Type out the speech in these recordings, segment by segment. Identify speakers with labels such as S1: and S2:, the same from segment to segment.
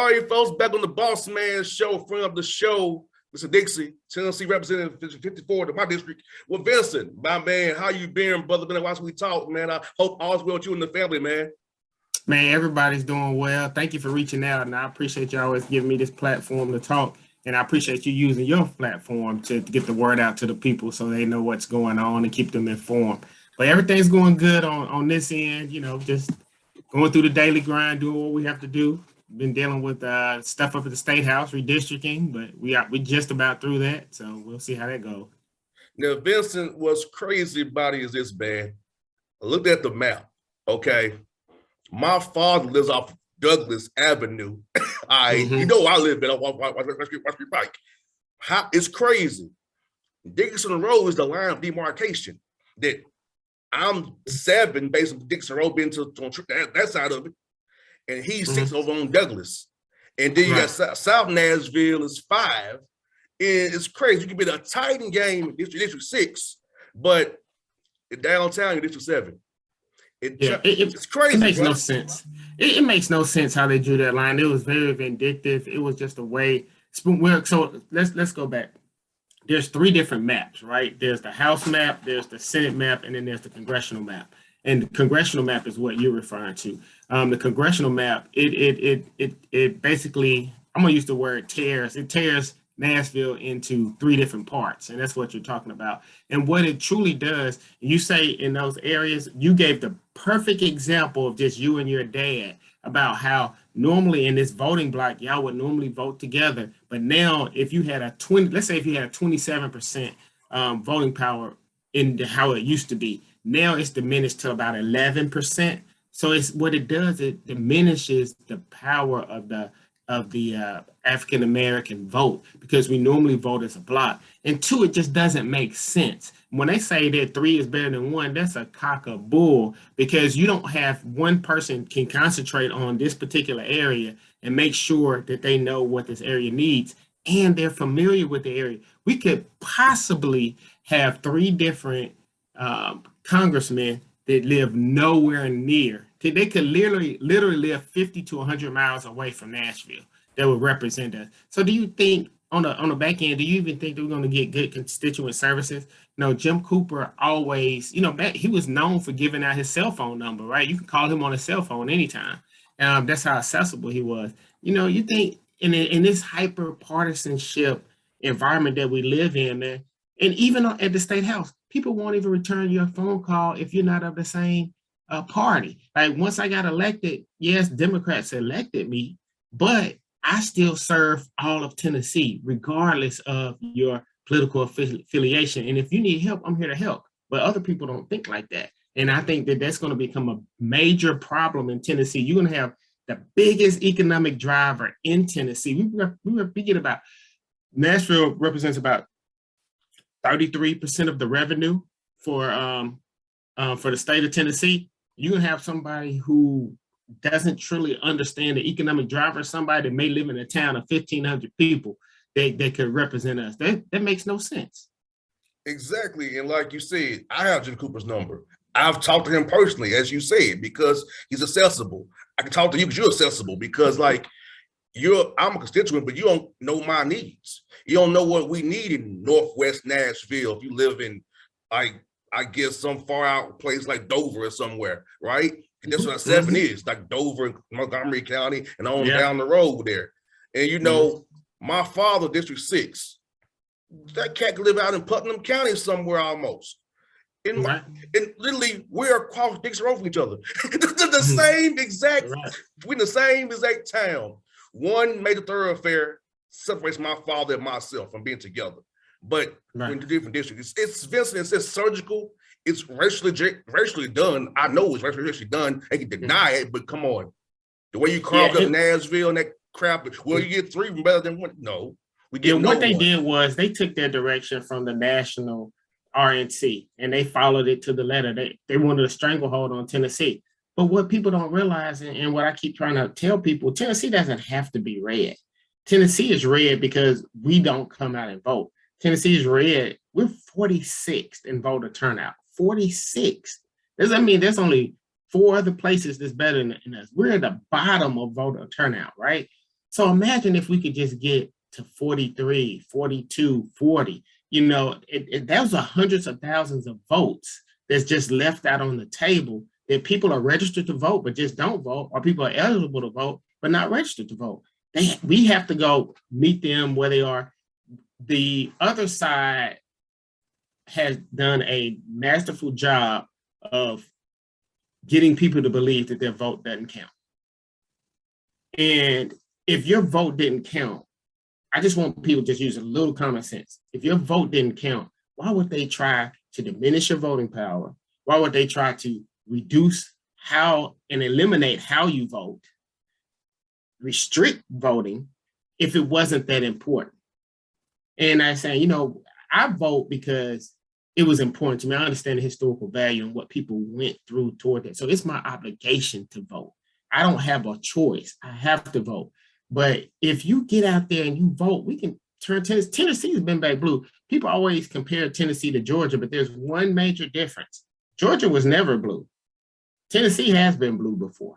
S1: All right, folks, back on the Bossman show, friend of the show, Vincent Dixie, Tennessee representative 54 to my district. Well, Vincent, my man, how you been, brother? Been a while since we talk, man. I hope all's well with you and the family, man.
S2: Man, everybody's doing well. Thank you for reaching out, and I appreciate you always giving me this platform to talk. And I appreciate you using your platform to get the word out to the people so they know what's going on and keep them informed. But everything's going good on this end, just going through the daily grind, doing what we have to do. Been dealing with stuff up at the State House, redistricting, but we just about through that. So we'll see how that goes.
S1: Now, Vincent, what's crazy about it is this, man. I looked at the map, okay? My father lives off Douglas Avenue. You know I live in West Pike. It's crazy. Dixon Road is the line of demarcation that I'm 7 based on Dixon Road being to that side of it, and he's 6 over on Douglas. And then you got South Nashville is 5. And it's crazy. You can be a Titan game in District 6, but in downtown in District 7. It's crazy.
S2: It makes no sense. It makes no sense how they drew that line. It was very vindictive. It was just a way. So let's go back. There's 3 different maps, right? There's the House map, there's the Senate map, and then there's the Congressional map. And the Congressional map is what you're referring to. The Congressional map, it basically, I'm gonna use the word tears. It tears Nashville into 3 different parts, and that's what you're talking about. And what it truly does, you say in those areas, you gave the perfect example of just you and your dad about how normally in this voting block, y'all would normally vote together. But now if you had let's say if you had a 27% voting power in how it used to be, now it's diminished to about 11%. So it's what it does, it diminishes the power of the African-American vote, because we normally vote as a block. And 2, it just doesn't make sense. When they say that 3 is better than 1, that's a cock of bull, because you don't have one person can concentrate on this particular area and make sure that they know what this area needs and they're familiar with the area. We could possibly have 3 different congressmen that live nowhere near. They could literally live 50 to 100 miles away from Nashville that would represent us. So do you think on the back end, do you even think that we're going to get good constituent services? Jim Cooper always, he was known for giving out his cell phone number, right? You can call him on his cell phone anytime. That's how accessible he was. You think in this hyper partisanship environment that we live in, man, and even at the State House, people won't even return your phone call if you're not of the same party. Like once I got elected, yes, Democrats elected me, but I still serve all of Tennessee, regardless of your political affiliation. And if you need help, I'm here to help. But other people don't think like that. And I think that that's going to become a major problem in Tennessee. You're going to have the biggest economic driver in Tennessee. We were thinking about Nashville represents about 33% of the revenue for the state of Tennessee. You can have somebody who doesn't truly understand the economic driver, somebody that may live in a town of 1,500 people that could represent us. That makes no sense.
S1: Exactly. And like you said, I have Jim Cooper's number. I've talked to him personally, as you said, because he's accessible. I can talk to you because you're accessible, because I'm a constituent, but you don't know my needs. You don't know what we need in Northwest Nashville if you live in, I guess, some far out place like Dover or somewhere, right? And that's what 7 is, like Dover and Montgomery County and on down the road there. And my father, District 6, that cat could live out in Putnam County somewhere almost. And literally, we're across Dixon Road from each other. the same exact, we're in the same exact town. One major thoroughfare separates my father and myself from being together. But in the different districts, it's Vincent, it says surgical, it's racially done. I know it's racially done. They can deny it, but come on. The way you carved up Nashville and that crap, you get 3 better than 1. No, we get
S2: what they did was they took their direction from the national RNC and they followed it to the letter. They wanted a stranglehold on Tennessee. But what people don't realize, and what I keep trying to tell people, Tennessee doesn't have to be red. Tennessee is red because we don't come out and vote. Tennessee is red. We're 46th in voter turnout. 46th. Does that mean there's only 4 other places that's better than us? We're at the bottom of voter turnout, right? So imagine if we could just get to 43, 42, 40. Those are hundreds of thousands of votes that's just left out on the table that people are registered to vote but just don't vote, or people are eligible to vote but not registered to vote. We have to go meet them where they are. The other side has done a masterful job of getting people to believe that their vote doesn't count. And if your vote didn't count, I just want people to just use a little common sense. If your vote didn't count, why would they try to diminish your voting power? Why would they try to reduce how and eliminate how you vote, restrict voting if it wasn't that important? And I say, I vote because it was important to me. I understand the historical value and what people went through toward that. So it's my obligation to vote. I don't have a choice. I have to vote. But if you get out there and you vote, we can turn Tennessee. Tennessee has been back blue. People always compare Tennessee to Georgia, but there's one major difference. Georgia was never blue. Tennessee has been blue before.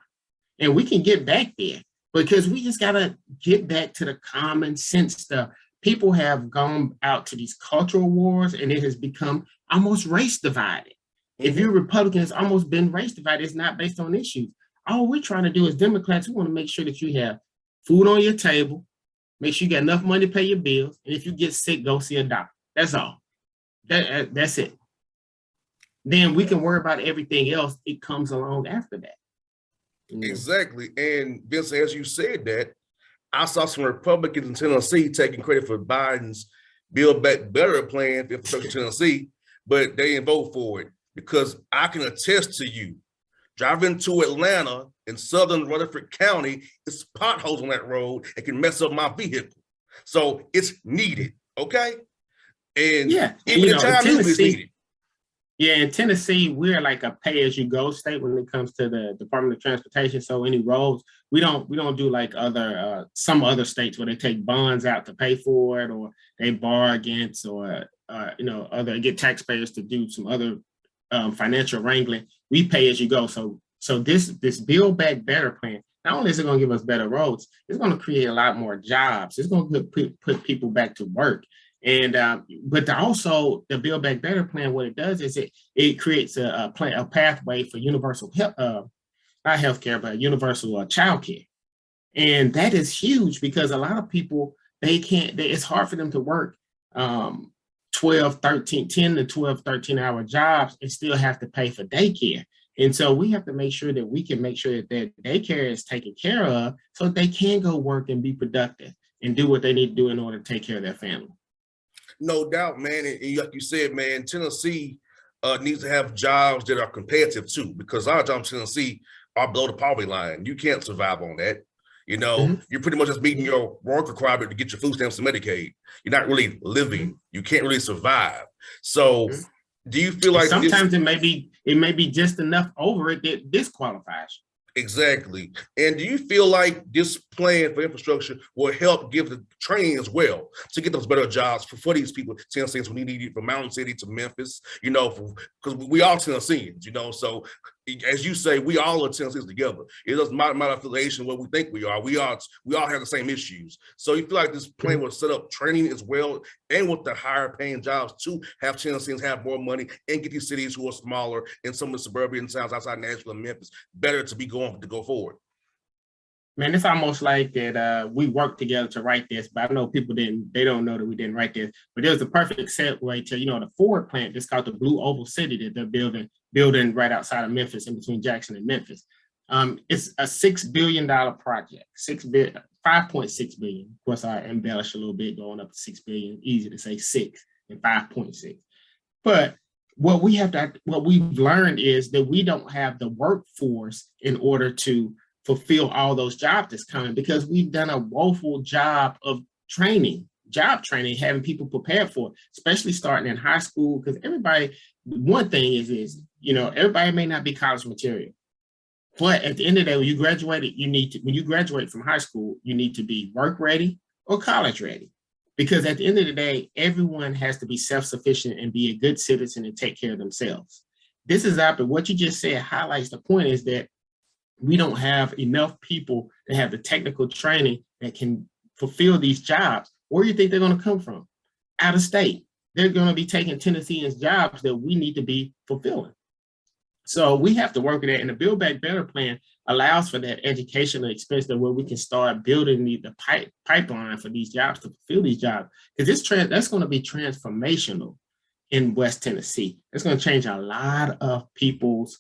S2: And we can get back there because we just got to get back to the common sense stuff. People have gone out to these cultural wars and it has become almost race divided. If you're Republican, it's almost been race divided. It's not based on issues. All we're trying to do as Democrats, we want to make sure that you have food on your table, make sure you got enough money to pay your bills, and if you get sick, go see a doctor. That's all. That's it. Then we can worry about everything else. It comes along after that.
S1: Exactly. And Vincent, as you said that, I saw some Republicans in Tennessee taking credit for Biden's Build Back Better plan for infrastructure in Tennessee, but they didn't vote for it because I can attest to you, driving to Atlanta in southern Rutherford County, it's potholes on that road and can mess up my vehicle. So it's needed, okay? And even the time is needed.
S2: Yeah, in Tennessee, we're like a pay-as-you-go state when it comes to the Department of Transportation. So any roads, we don't do like some other states where they take bonds out to pay for it, or they borrow against, or get taxpayers to do some other financial wrangling. We pay as you go. So this Build Back Better plan, not only is it going to give us better roads, it's going to create a lot more jobs. It's going to put people back to work. And but also the Build Back Better plan, what it does is it creates a pathway for universal health, not healthcare, but universal child care. And that is huge because a lot of people, it's hard for them to work 10 to 12, 13-hour jobs and still have to pay for daycare. And so we have to make sure that we can make sure that their daycare is taken care of so that they can go work and be productive and do what they need to do in order to take care of their family.
S1: No doubt, man. And like you said, man, Tennessee needs to have jobs that are competitive too, because our jobs in Tennessee are below the poverty line. You can't survive on that. You're pretty much just meeting your work requirement to get your food stamps and Medicaid. You're not really living. You can't really survive. So do you feel like
S2: sometimes it may be just enough over it that disqualifies you?
S1: Exactly. And do you feel like this plan for infrastructure will help give the training as well to get those better jobs for these people, Tennesseans, when you need it from Mountain City to Memphis, because we all Tennesseans, so as you say, we all are Tennesseans together. It doesn't matter affiliation what we think we are. We all have the same issues. So you feel like this plan will set up training as well, and with the higher paying jobs to have Tennesseans have more money and get these cities who are smaller in some of the suburban towns outside Nashville and Memphis better to go forward.
S2: Man, it's almost like that we worked together to write this, but I know people they don't know that we didn't write this. But there's a perfect segue to, the Ford plant. It's called the Blue Oval City that they're building right outside of Memphis, in between Jackson and Memphis. It's a $6 billion project, 5.6 billion. Of course, I embellish a little bit, going up to 6 billion. Easy to say 6 and 5.6. But what we've learned is that we don't have the workforce in order to fulfill all those jobs that's coming, because we've done a woeful job of job training, having people prepared for it, especially starting in high school. Because one thing is everybody may not be college material, but at the end of the day, when you graduate from high school, you need to be work ready or college ready. Because at the end of the day, everyone has to be self-sufficient and be a good citizen and take care of themselves. What you just said highlights the point, is that we don't have enough people that have the technical training that can fulfill these jobs. Where do you think they're going to come from? Out of state. They're going to be taking Tennesseans' jobs that we need to be fulfilling. So we have to work with that. And the Build Back Better plan allows for that educational expense that where we can start building the pipeline for these jobs to fulfill these jobs. Because that's going to be transformational in West Tennessee. It's going to change a lot of people's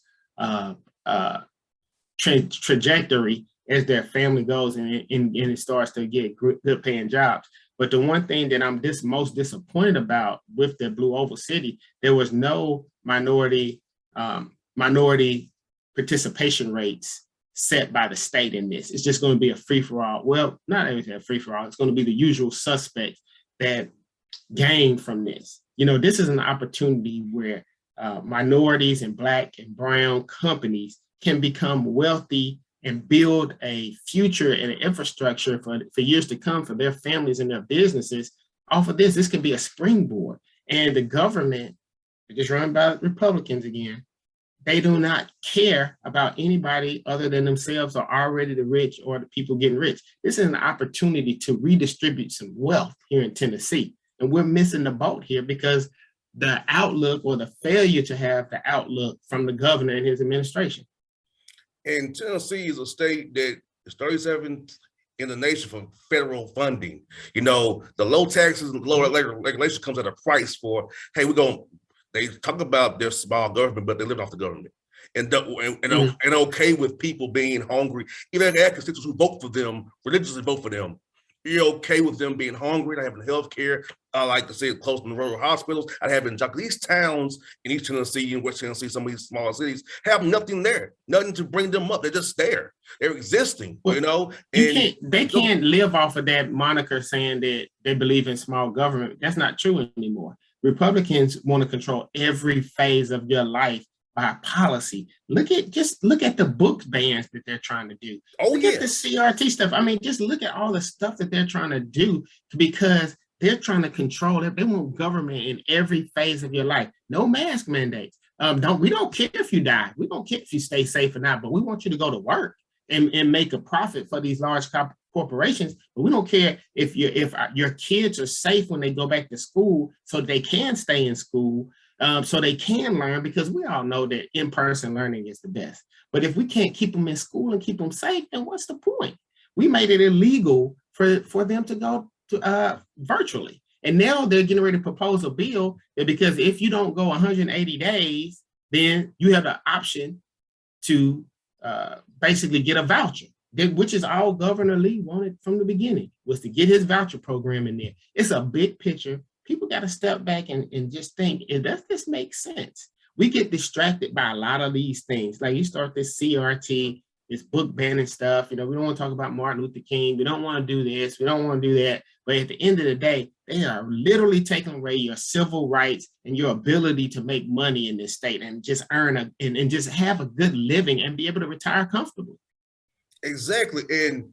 S2: trajectory as their family goes and it starts to get good paying jobs. But the one thing that I'm most disappointed about with the Blue Oval City, there was no minority participation rates set by the state in this. It's just going to be a free-for-all. Well, not everything a free-for-all. It's going to be the usual suspects that gain from this. You know, this is an opportunity where minorities and Black and brown companies can become wealthy and build a future and an infrastructure for years to come for their families and their businesses. Off of this can be a springboard. And the government, just run by Republicans again, they do not care about anybody other than themselves or already the rich or the people getting rich. This is an opportunity to redistribute some wealth here in Tennessee. And we're missing the boat here because the outlook or the failure to have the outlook from the governor and his administration.
S1: And Tennessee is a state that is 37th in the nation for federal funding. You know, the low taxes and low regulation comes at a price for, hey, they talk about their small government, but they live off the government. And okay with people being hungry. Even their constituents who vote for them, religiously vote for them. You're okay with them being hungry, not having health care. I like to say it close to the rural hospitals. I have in these towns in East Tennessee and West Tennessee, some of these smaller cities have nothing there, nothing to bring them up. They're just there. They're existing, you know.
S2: They can't live off of that moniker saying that they believe in small government. That's not true anymore. Republicans want to control every phase of your life by policy. Look at the book bans that they're trying to do. Look at the CRT stuff. I mean, just look at all the stuff that they're trying to do because they're trying to control it. They want government in every phase of your life. No mask mandates. We don't care if you die. We don't care if you stay safe or not, but we want you to go to work and make a profit for these large corporations. But we don't care if your kids are safe when they go back to school so they can stay in school. So they can learn, because we all know that in-person learning is the best. But if we can't keep them in school and keep them safe, then what's the point? We made it illegal for them to go to virtually. And now they're getting ready to propose a bill that because if you don't go 180 days, then you have the option to basically get a voucher, which is all Governor Lee wanted from the beginning, was to get his voucher program in there. It's a big picture. People got to step back and just think, does this make sense? We get distracted by a lot of these things. Like you start this CRT, this book banning stuff. You know, we don't want to talk about Martin Luther King. We don't want to do this. We don't want to do that. But at the end of the day, they are literally taking away your civil rights and your ability to make money in this state and just earn and just have a good living and be able to retire comfortably.
S1: Exactly. And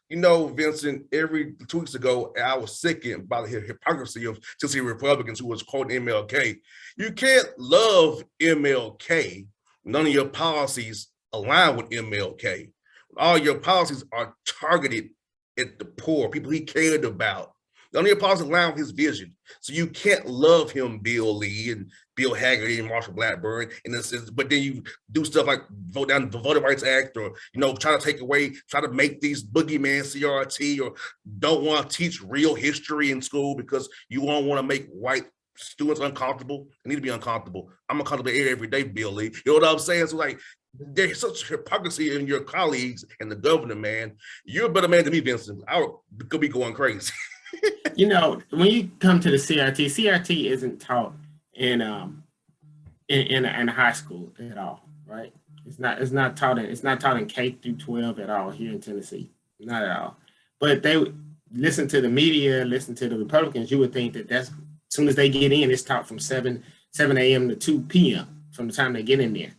S1: you know, Vincent, 2 weeks ago, I was sickened by the hypocrisy of Tennessee Republicans who was quoting MLK. You can't love MLK. None of your policies align with MLK. All your policies are targeted at the poor, people he cared about. None of your policies align with his vision. So you can't love him, Bill Lee and Bill Hagerty and Marshall Blackburn, in this sense, but then you do stuff like vote down the Voting Rights Act, or try to make these boogeyman CRT, or don't want to teach real history in school because you won't want to make white students uncomfortable. They need to be uncomfortable. I'm uncomfortable every day, Bill Lee. You know what I'm saying? So like, there's such hypocrisy in your colleagues and the governor, man. You're a better man than me, Vincent. I could be going crazy.
S2: You know, when you come to the CRT isn't taught in high school at all, right? It's not taught in K through 12 at all here in Tennessee, not at all. But they listen to the media, listen to the Republicans. You would think that that's as soon as they get in, it's taught from 7 a.m. to 2 p.m. from the time they get in there.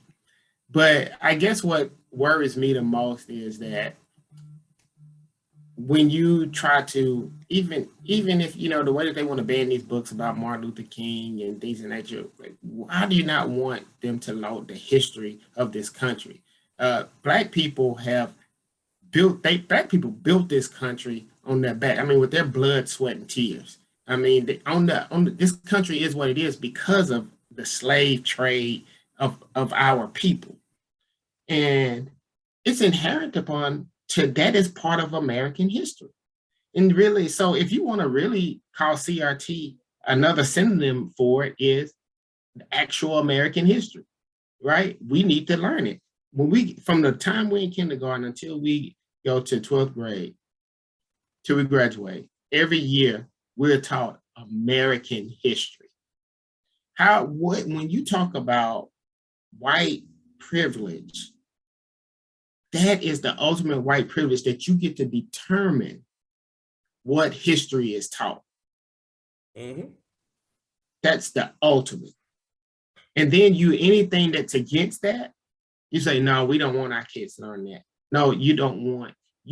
S2: But I guess what worries me the most is that when you try to, even if, the way that they want to ban these books about Martin Luther King and things of that nature, like, why do you not want them to know the history of this country? Black people have black people built this country on their back. I mean, with their blood, sweat, and tears. I mean, this country is what it is because of the slave trade of our people, and it's inherent upon that is part of American history. And really, so if you want to really call CRT, another synonym for it is actual American history, right? We need to learn it. From the time we're in kindergarten until we go to 12th grade, till we graduate, every year we're taught American history. When you talk about white privilege, that is the ultimate white privilege, that you get to determine what history is taught.
S1: Mm-hmm.
S2: That's the ultimate. And then anything that's against that, you say, no, we don't want our kids to learn that. No, you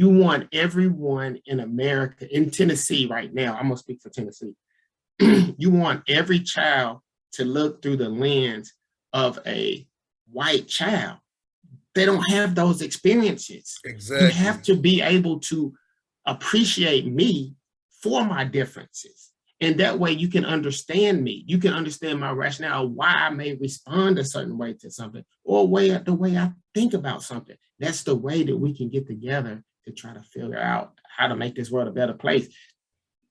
S2: want everyone in America, in Tennessee right now, I'm gonna speak for Tennessee. You want every child to look through the lens of a white child. They don't have those experiences.
S1: Exactly.
S2: You have to be able to appreciate me for my differences. And that way you can understand me. You can understand my rationale, why I may respond a certain way to something, or the way I think about something. That's the way that we can get together to try to figure out how to make this world a better place.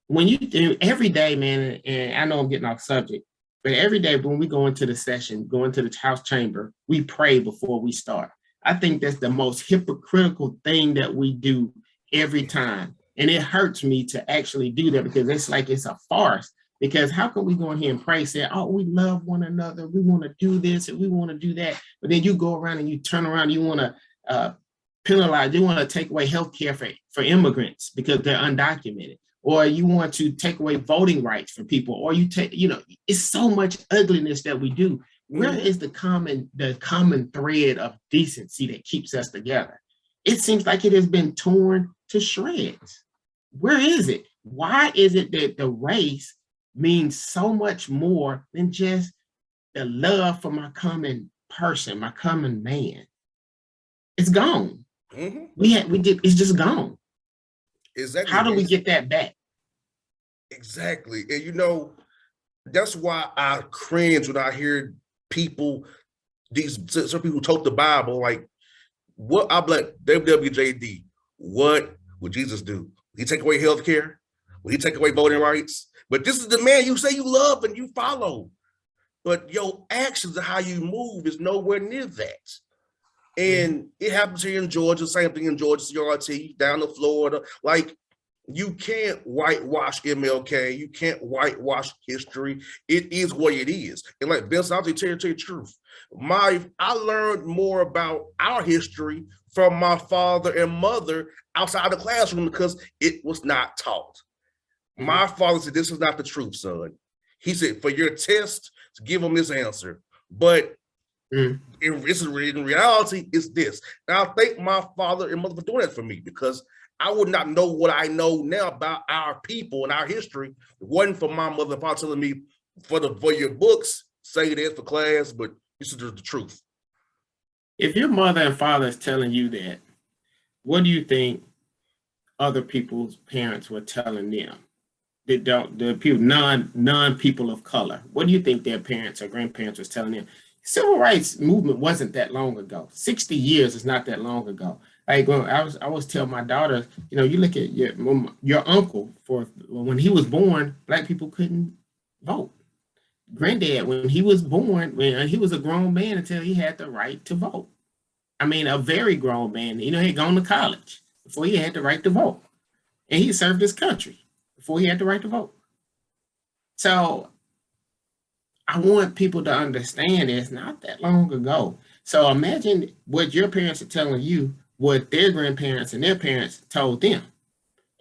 S2: When you do every day, man, and I know I'm getting off subject, but every day when we go into the session, go into the House chamber, we pray before we start. I think that's the most hypocritical thing that we do every time. And it hurts me to actually do that, because it's like it's a farce. Because how can we go in here and pray, say, oh, we love one another, we want to do this and we want to do that, but then you go around and you turn around, you want to penalize, you want to take away health care for immigrants because they're undocumented, or you want to take away voting rights for people, or it's so much ugliness that we do. Where is the common thread of decency that keeps us together? It seems like it has been torn to shreds. Where is it? Why is it that the race means so much more than just the love for my common person, my common man? It's gone.
S1: Mm-hmm.
S2: It's just gone.
S1: Exactly.
S2: How do we get that back?
S1: Exactly. And that's why I cringe when I hear people, some people who told the Bible, like, what I'm like, WWJD, what would Jesus do? Would he take away health care? Would he take away voting rights? But this is the man you say you love and you follow. But your actions and how you move is nowhere near that. And it happens here in Georgia, same thing in Georgia, CRT, down to Florida. Like, you can't whitewash MLK. You can't whitewash history. It is what it is. And like Vincent, I'll tell you the truth. I learned more about our history from my father and mother outside the classroom because it was not taught. Mm-hmm. My father said, this is not the truth, son. He said, for your test, give them this answer. But in reality, it's this. And I thank my father and mother for doing that for me, because I would not know what I know now about our people and our history. It wasn't for my mother and father telling me, for your books, say this for class, but this is the truth.
S2: If your mother and father is telling you that, what do you think other people's parents were telling them? The people, non-people of color, what do you think their parents or grandparents was telling them? Civil rights movement wasn't that long ago. 60 years is not that long ago. Like, when I always tell my daughter, you look at your uncle, when he was born, Black people couldn't vote. Granddad, when he was born, when he was a grown man until he had the right to vote. I mean, a very grown man. He had gone to college before he had the right to vote. And he served his country before he had the right to vote. So I want people to understand it's not that long ago. So imagine what your parents are telling you, what their grandparents and their parents told them.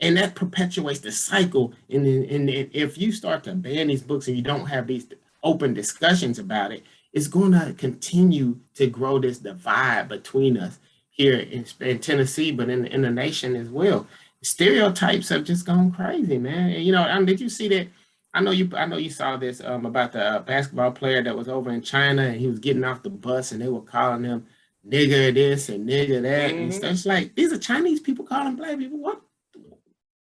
S2: And that perpetuates the cycle. And if you start to ban these books and you don't have these open discussions about it, it's going to continue to grow this divide between us here in Tennessee, but in the nation as well. Stereotypes have just gone crazy, man. And, did you see that? I know you saw this about the basketball player that was over in China, and he was getting off the bus and they were calling him nigger this and nigger that and
S1: Mhm.
S2: stuff. It's like these are Chinese people calling black people.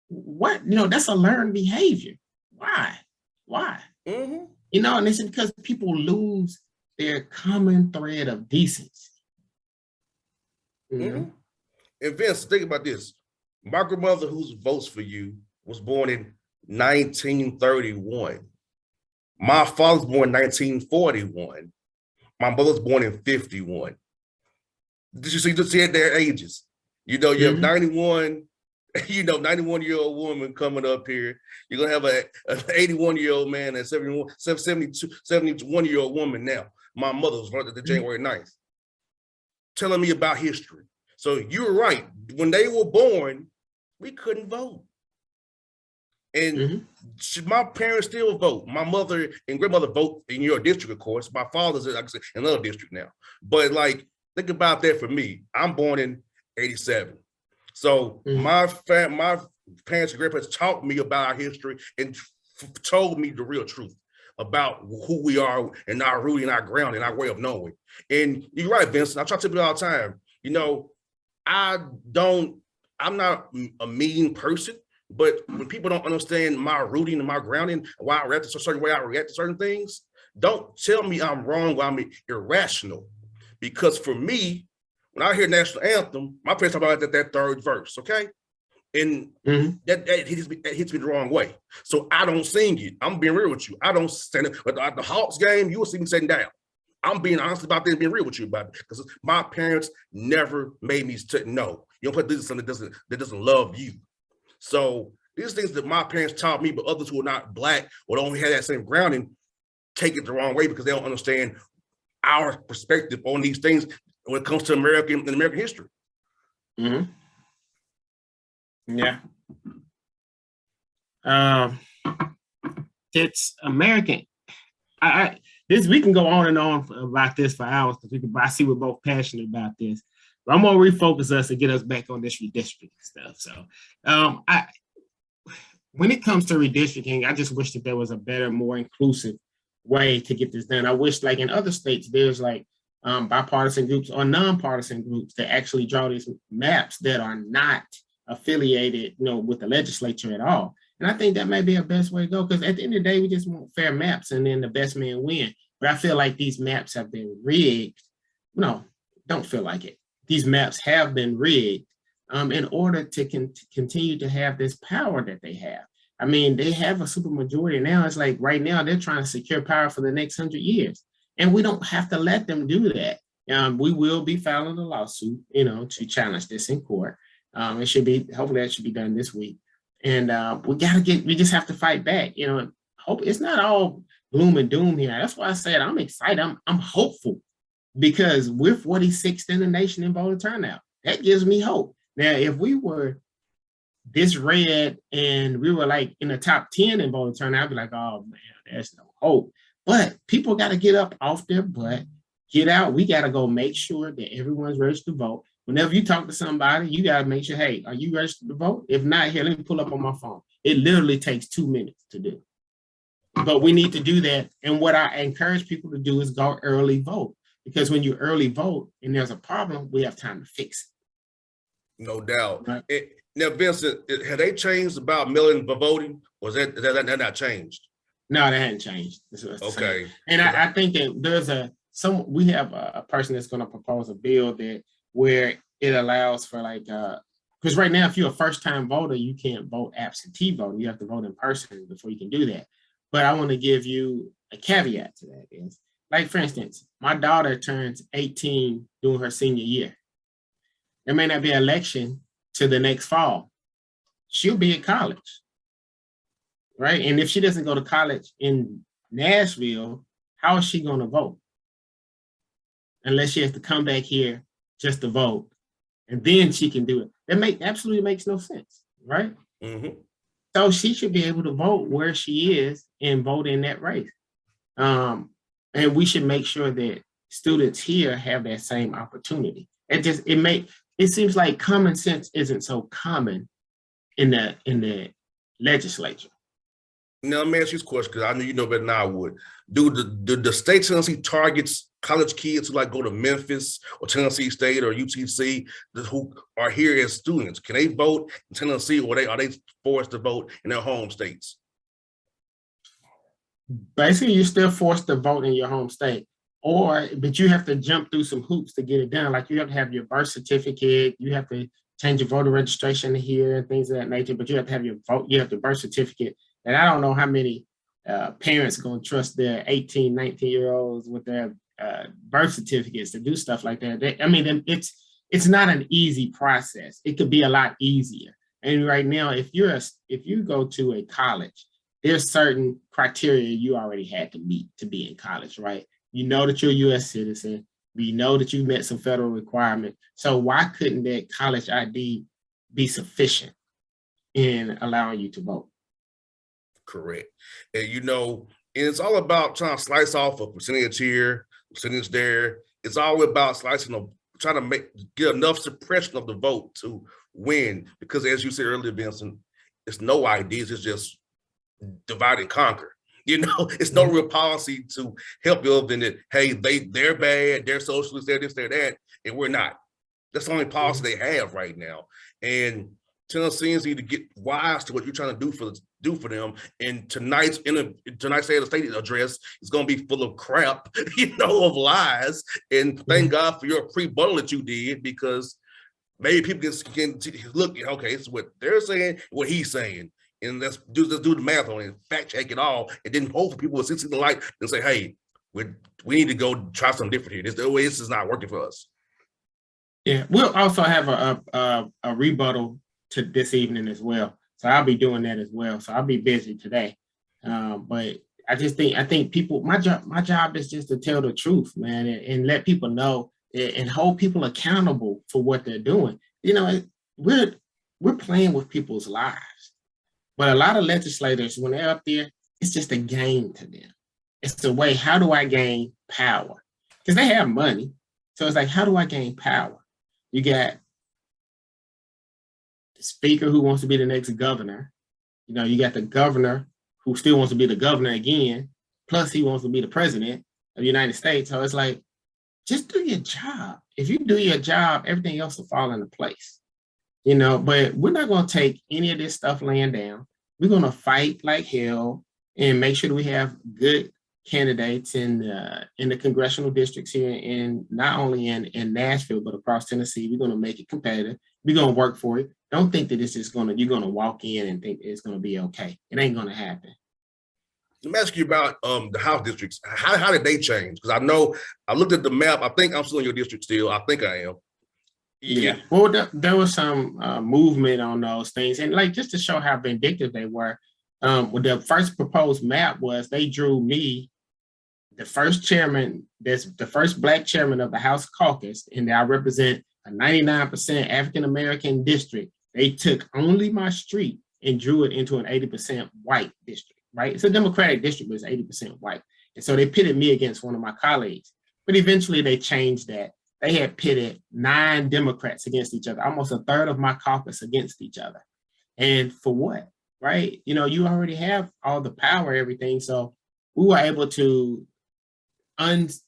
S2: What? You know, that's a learned behavior. Why?
S1: Mhm.
S2: You know, and it's because people lose their common thread of decency. You know?
S1: Mhm. And Vince, think about this. My grandmother, who votes for you, was born in 1931. My father was born in 1941. My mother was born in 51. Did you see just see their ages? You know, you have 91, 91-year-old woman coming up here. You're gonna have an 81-year-old man and 71-year-old woman now. My mother was born on January 9th, telling me about history. So you were right. When they were born, we couldn't vote. And my parents still vote. My mother and grandmother vote in your district, of course. My father's, like I said, in another district now. But like, think about that for me. I'm born in 87. So my parents and grandparents taught me about our history and told me the real truth about who we are and our root and our ground and our way of knowing. And you're right, Vincent. I try to tell you all the time, you know, I'm not a mean person, but when people don't understand my rooting and my grounding, why I react to a certain way, I react to certain things, don't tell me I'm wrong or I'm irrational. Because for me, when I hear national anthem, my parents talk about that third verse, okay? And that hits me the wrong way. So I don't sing it. I'm being real with you. I don't stand it. But at the Hawks game, you will see me sitting down. I'm being honest about this, being real with you about it, because my parents never made me no. You don't put this something that doesn't love you. So these things that my parents taught me, but others who are not black or don't have that same grounding take it the wrong way because they don't understand our perspective on these things when it comes to American history.
S2: Yeah. It's American. We can go on and on about this for hours because I see we're both passionate about this. But I'm gonna refocus us and get us back on this redistricting stuff. So, when it comes to redistricting, I just wish that there was a better, more inclusive way to get this done. I wish, like in other states, there's like bipartisan groups or nonpartisan groups that actually draw these maps that are not affiliated, with the legislature at all. And I think that may be a best way to go, because at the end of the day, we just want fair maps and then the best man win. But I feel like these maps have been rigged. No, don't feel like it. These maps have been rigged in order to continue to have this power that they have. I mean, they have a supermajority now. It's like right now they're trying to secure power for the next 100 years. And we don't have to let them do that. We will be filing a lawsuit, to challenge this in court. Hopefully that should be done this week. And we just have to fight back. Hope it's not all gloom and doom here. That's why I said I'm excited. I'm hopeful, because we're 46th in the nation in voter turnout. That gives me hope. Now, if we were this red and we were like in the top 10 in voter turnout, I'd be like, oh man, there's no hope. But people got to get up off their butt, get out. We got to go make sure that everyone's registered to vote. Whenever you talk to somebody, you got to make sure, hey, are you registered to vote? If not, here, let me pull up on my phone. It literally takes 2 minutes to do. But we need to do that. And what I encourage people to do is go early vote. Because when you early vote and there's a problem, we have time to fix
S1: it. No doubt.
S2: Right.
S1: Now, Vincent, have they changed about mail-in voting? Or is that not changed?
S2: No, that hadn't changed.
S1: Okay.
S2: And I think that we have a person that's going to propose a bill where it allows for because right now, if you're a first-time voter, you can't vote absentee voting. You have to vote in person before you can do that. But I want to give you a caveat to that. Is like, for instance, my daughter turns 18 during her senior year. There may not be an election to the next fall. She'll be at college, right? And if she doesn't go to college in Nashville, how is she going to vote? Unless she has to come back here just to vote, and then she can do it. That absolutely makes no sense, right? So she should be able to vote where she is and vote in that race. And we should make sure that students here have that same opportunity. It seems like common sense isn't so common in the legislature.
S1: Now, let me ask you this question because I know you know better than I would. Do the state of Tennessee targets college kids who like go to Memphis or Tennessee State or UTC who are here as students? Can they vote in Tennessee, or are they forced to vote in their home states?
S2: Basically, you're still forced to vote in your home state, but you have to jump through some hoops to get it done. Like you have to have your birth certificate, you have to change your voter registration here and things of that nature, but you have to have your vote, you have the birth certificate. And I don't know how many parents are going to trust their 18, 19-year-olds with their birth certificates to do stuff like that. It's not an easy process. It could be a lot easier. And right now, if you go to a college, there's certain criteria you already had to meet to be in college, right? You know that you're a U.S. citizen. We know that you met some federal requirement. So why couldn't that college ID be sufficient in allowing you to vote?
S1: Correct. And it's all about trying to slice off a percentage here, percentage there. It's all about trying to get enough suppression of the vote to win. Because as you said earlier, Vincent, it's no ideas, it's just divide and conquer. It's no real policy to help you other than that, hey, they're bad, they're socialists, they're this, they're that, and we're not. That's the only policy they have right now. And Tennesseans need to get wise to what you're trying to do for them. And tonight's State of the State address is going to be full of crap, of lies. And thank God for your pre-buttal that you did, because maybe people can look, okay, it's what they're saying, what he's saying. And let's do the math on it, fact check it all, and then hopefully people will see the light and say, hey, we need to go try something different here. This is not working for us.
S2: Yeah, we'll also have a rebuttal to this evening as well. So I'll be doing that as well. So I'll be busy today. But I think people, my job is just to tell the truth, man, and let people know and hold people accountable for what they're doing. We're playing with people's lives. But a lot of legislators, when they're up there, it's just a game to them. It's the way, how do I gain power? Because they have money. So it's like, how do I gain power? You got the speaker who wants to be the next governor. You got the governor who still wants to be the governor again. Plus he wants to be the president of the United States. So it's like, just do your job. If you do your job, everything else will fall into place. But we're not going to take any of this stuff laying down. We're going to fight like hell and make sure that we have good candidates in the congressional districts here, in not only in Nashville, but across Tennessee. We're going to make it competitive. We're going to work for it. Don't think that you're going to walk in and think it's going to be okay. It ain't going to happen.
S1: Let me ask you about the House districts. How did they change? Because I know I looked at the map. I think I'm still in your district still. I think I am.
S2: Yeah. Well, there was some movement on those things, and like just to show how vindictive they were. The first proposed map was they drew me, the first chairman, the first Black chairman of the House Caucus, and I represent a 99% African American district. They took only my street and drew it into an 80% white district. Right? It's a Democratic district, but it's 80% white, and so they pitted me against one of my colleagues. But eventually, they changed that. They had pitted 9 Democrats against each other, almost a third of my caucus against each other. And for what, right? You already have all the power, everything. So we were able to unpit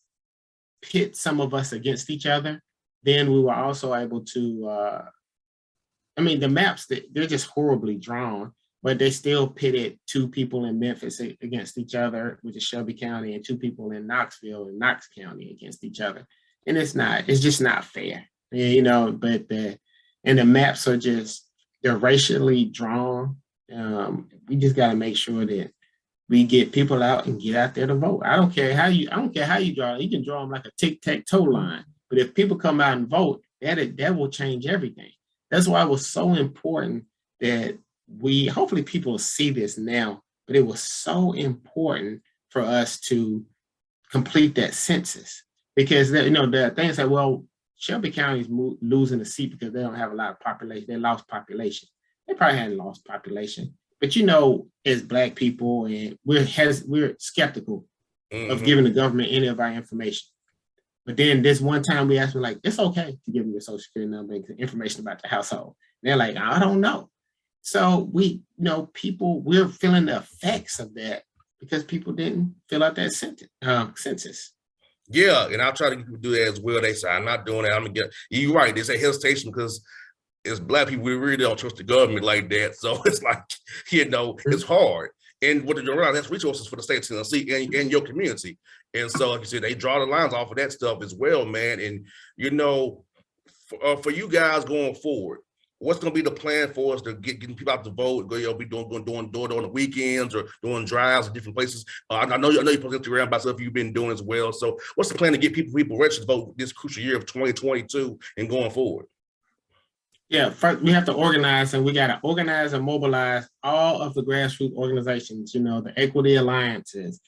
S2: some of us against each other. Then we were also able to, the maps, they're just horribly drawn, but they still pitted 2 people in Memphis against each other, which is Shelby County, and 2 people in Knoxville and Knox County against each other. And it's just not fair, but the maps are they're racially drawn. We just got to make sure that we get people out and get out there to vote. I don't care how you draw it. You can draw them like a tic-tac-toe line, but if people come out and vote, that will change everything. That's why it was so important that hopefully people see this now, but it was so important for us to complete that census. Because the things that, well, Shelby County is losing a seat because they don't have a lot of population. They lost population. They probably hadn't lost population, but as Black people, and we're skeptical of giving the government any of our information. But then this one time we asked them, like, it's okay to give them your social security number and information about the household. And they're like, I don't know. So we, people, we're feeling the effects of that because people didn't fill out that census.
S1: Yeah, and I'll try to get people to do that as well. They say I'm not doing that. I'm gonna get. You're right. There's a hesitation because as Black people, we really don't trust the government like that. So it's like, it's hard. And what they're around, that's resources for the state of Tennessee and your community. And so, like you said, they draw the lines off of that stuff as well, man. And for you guys going forward, what's going to be the plan for us to getting people out to vote? Be doing door on the weekends or doing drives in different places. I know you post Instagram about stuff you've been doing as well. So, what's the plan to get people registered to vote this crucial year of 2022 and going forward?
S2: Yeah, first we have to organize, and we got to organize and mobilize all of the grassroots organizations. The equity alliances,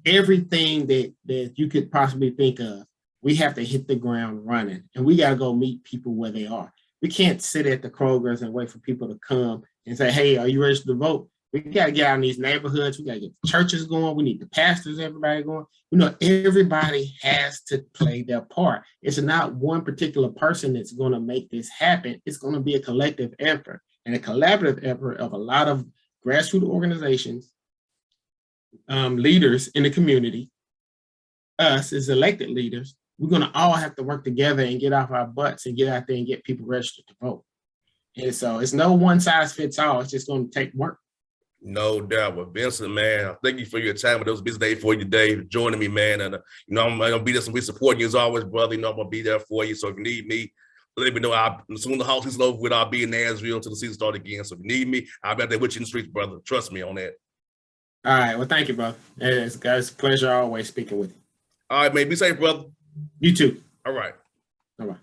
S2: everything that you could possibly think of. We have to hit the ground running, and we got to go meet people where they are. We can't sit at the Kroger's and wait for people to come and say, "Hey, are you ready to vote?" We got to get out in these neighborhoods. We got to get the churches going. We need the pastors, everybody going. Everybody has to play their part. It's not one particular person that's going to make this happen. It's going to be a collective effort, and a collaborative effort of a lot of grassroots organizations, leaders in the community, us as elected leaders. We're going to all have to work together and get off our butts and get out there and get people registered to vote. And so it's no one size fits all. It's just going to take work.
S1: No doubt. Well, Vincent, man, thank you for your time. It was a busy day for you today, joining me, man. And, I'm going to be there, be supporting you as always, brother. I'm going to be there for you. So if you need me, let me know. As soon as the house is over with, I'll be in Nashville until the season starts again. So if you need me, I'll be out there with you in the streets, brother. Trust me on that.
S2: All right. Well, thank you, brother. It's a pleasure always speaking with you.
S1: All right, man. Be safe, brother.
S2: You too.
S1: All right.
S2: All right.